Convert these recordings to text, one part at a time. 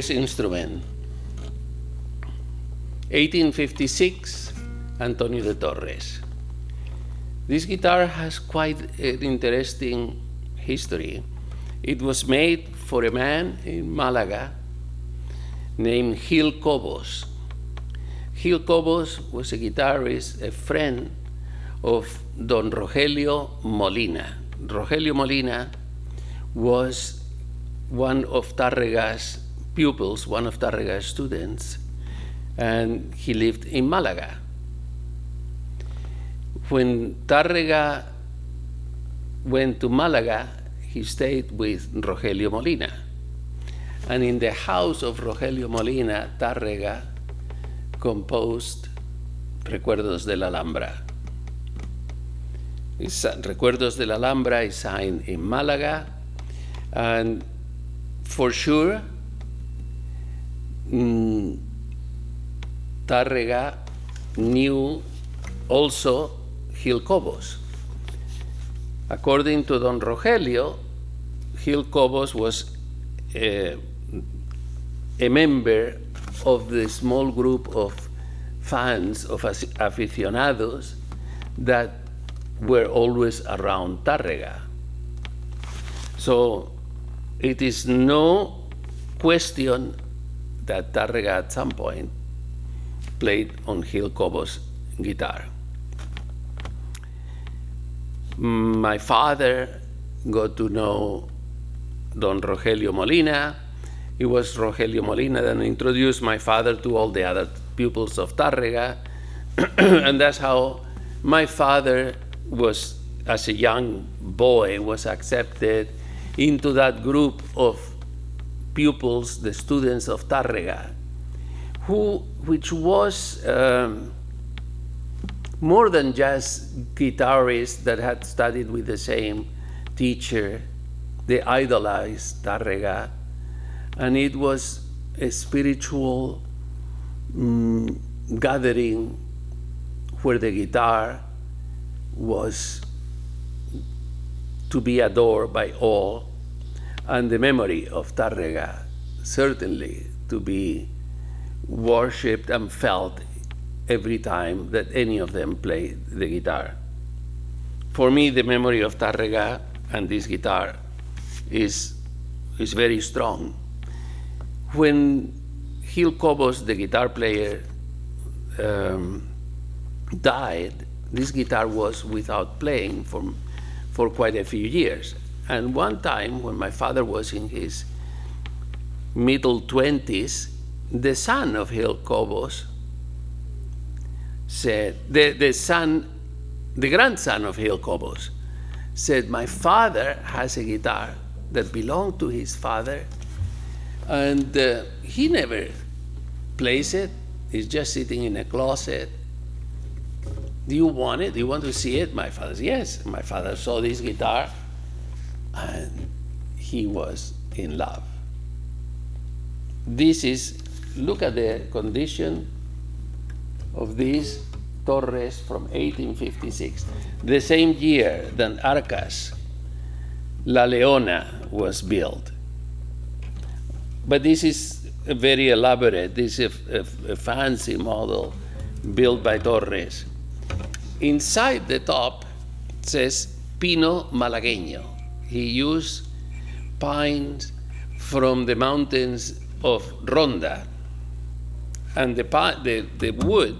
Guest instrument. 1856, Antonio de Torres. This guitar has quite an interesting history. It was made for a man in Malaga named Gil Cobos. Gil Cobos was a guitarist, a friend of Don Rogelio Molina. Rogelio Molina was one of Tárrega's pupils, one of Tárrega's students, and he lived in Malaga. When Tárrega went to Malaga, he stayed with Rogelio Molina. And in the house of Rogelio Molina, Tárrega composed Recuerdos de la Alhambra. Recuerdos de la Alhambra is signed in Malaga, and for sure, Tárrega knew also Gil Cobos. According to Don Rogelio, Gil Cobos was a member of the small group of fans, of aficionados that were always around Tárrega. So it is no question that Tárrega at some point played on Gil Cobos' guitar. My father got to know Don Rogelio Molina. It was Rogelio Molina that introduced my father to all the other pupils of Tárrega. And that's how my father was, as a young boy, was accepted into that group of pupils, the students of Tárrega, which was more than just guitarists that had studied with the same teacher. They idolized Tárrega, and it was a spiritual gathering where the guitar was to be adored by all, and the memory of Tárrega certainly to be worshipped and felt every time that any of them played the guitar. For me, the memory of Tárrega and this guitar is very strong. When Gil Cobos, the guitar player, died, this guitar was without playing for quite a few years. And one time, when my father was in his middle 20s, the son of Gil Cobos said, the grandson of Gil Cobos said, my father has a guitar that belonged to his father, and he never plays it. It's just sitting in a closet. Do you want it? Do you want to see it? My father said, yes. My father saw this guitar, and he was in love. Look at the condition of this Torres from 1856, the same year that Arcas La Leona was built. But this is very elaborate. This is a fancy model built by Torres. Inside the top it says Pino Malagueño. He used pines from the mountains of Ronda, and the wood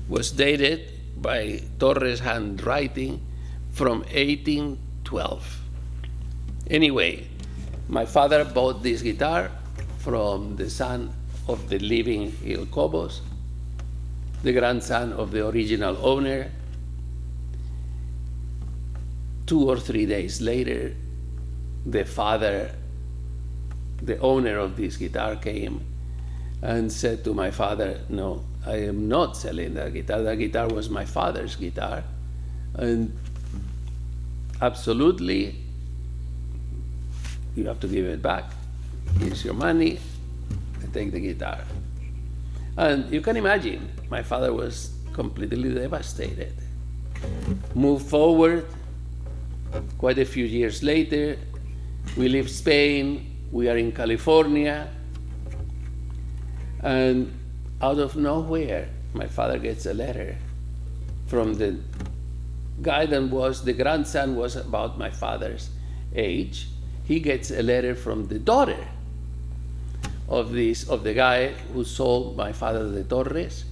was dated by Torres' handwriting from 1812. Anyway, my father bought this guitar from the son of the living Gil Cobos, the grandson of the original owner. 2 or 3 days later, the father, the owner of this guitar, came and said to my father, no, I am not selling that guitar. That guitar was my father's guitar. And absolutely, you have to give it back. Here's your money, and take the guitar. And you can imagine, my father was completely devastated. Move forward, quite a few years later, we leave Spain, we are in California, And out of nowhere, my father gets a letter from the guy that was, the grandson was about my father's age. He gets a letter from the daughter of the guy who sold my father the Torres,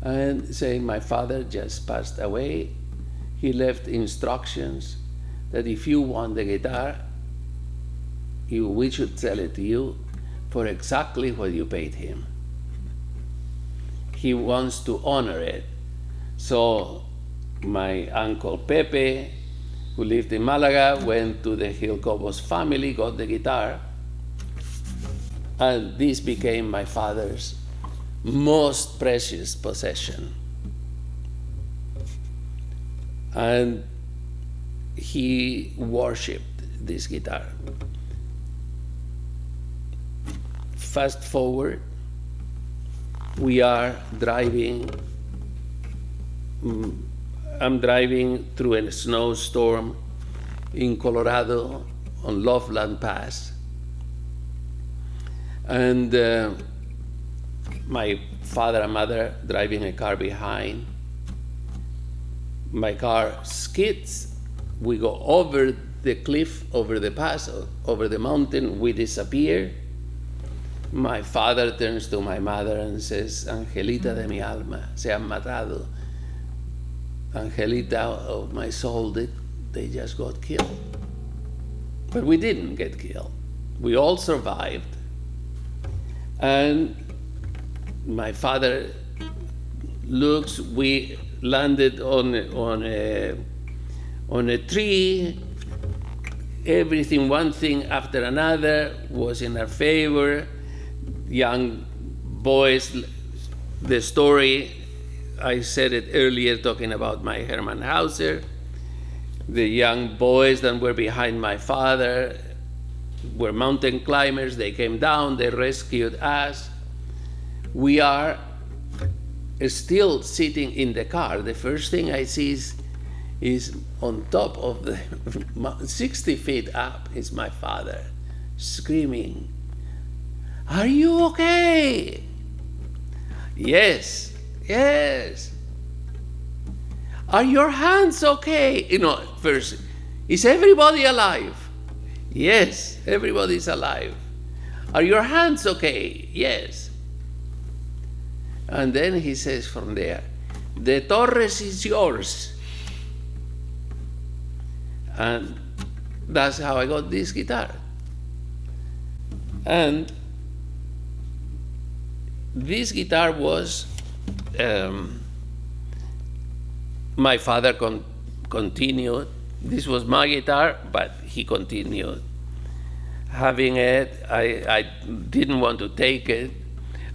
and saying my father just passed away. He left instructions that if you want the guitar, we should sell it to you for exactly what you paid him. He wants to honor it. So my uncle Pepe, who lived in Malaga, went to the Gil Cobos family, got the guitar, and this became my father's most precious possession. And he worshipped this guitar. Fast forward, we are driving, I'm driving through a snowstorm in Colorado on Loveland Pass. And my father and mother driving a car behind. My car skids. We go over the cliff, over the pass, over the mountain. We disappear. My father turns to my mother and says, Angelita de mi alma, se han matado. Angelita of my soul, they just got killed. But we didn't get killed. We all survived. And my father looks, we landed on a tree. Everything, one thing after another was in our favor. Young boys, the story, I said it earlier talking about my Hermann Hauser. The young boys that were behind my father were mountain climbers. They came down, they rescued us. We are still sitting in the car. The first thing I see is on top of the 60 feet up is my father screaming, "Are you okay?" Yes, yes. Are your hands okay? First, is everybody alive? Yes, everybody's alive. Are your hands okay? Yes. And then he says from there, the Torres is yours. And that's how I got this guitar. And this guitar was, my father continued. This was my guitar, but he continued having it. I didn't want to take it.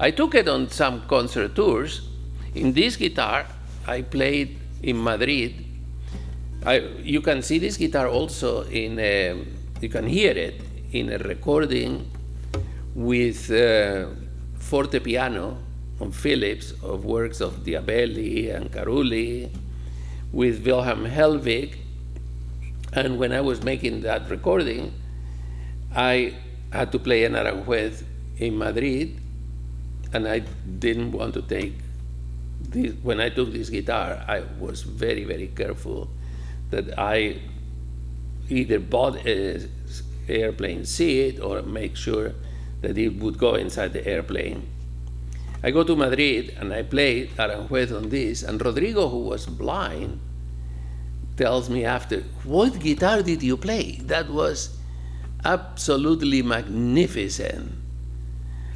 I took it on some concert tours. In this guitar, I played in Madrid. You can see this guitar also you can hear it in a recording with forte piano on Philips of works of Diabelli and Carulli, with Wilhelm Helwig. And when I was making that recording, I had to play an Aranjuez in Madrid, and I didn't want to take this. When I took this guitar, I was very, very careful that I either bought an airplane seat or make sure that it would go inside the airplane. I go to Madrid and I played Aranjuez on this, and Rodrigo, who was blind, tells me after, "What guitar did you play? That was absolutely magnificent.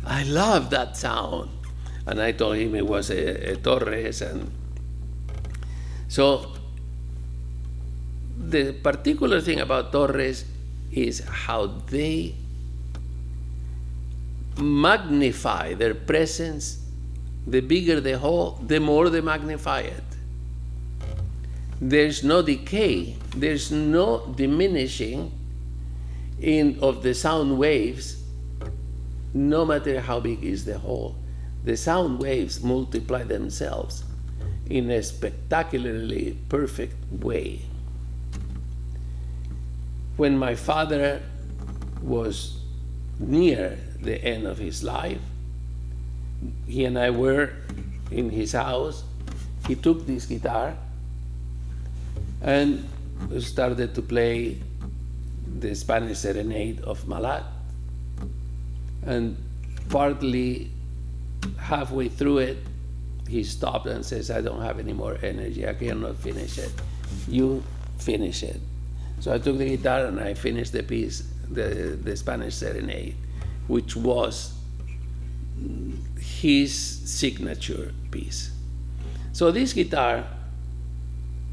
I love that sound." And I told him it was a Torres. And so the particular thing about Torres is how they magnify their presence. The bigger the hole, the more they magnify it. There's no decay, there's no diminishing of the sound waves, no matter how big is the hole. The sound waves multiply themselves in a spectacularly perfect way. When my father was near the end of his life, he and I were in his house. He took this guitar and started to play the Spanish Serenade of Malat. And partly halfway through it, he stopped and says, I don't have any more energy. I cannot finish it. You finish it. So I took the guitar and I finished the piece, the Spanish Serenade, which was his signature piece. So this guitar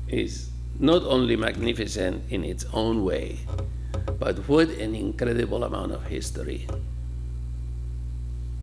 is not only magnificent in its own way, but with an incredible amount of history.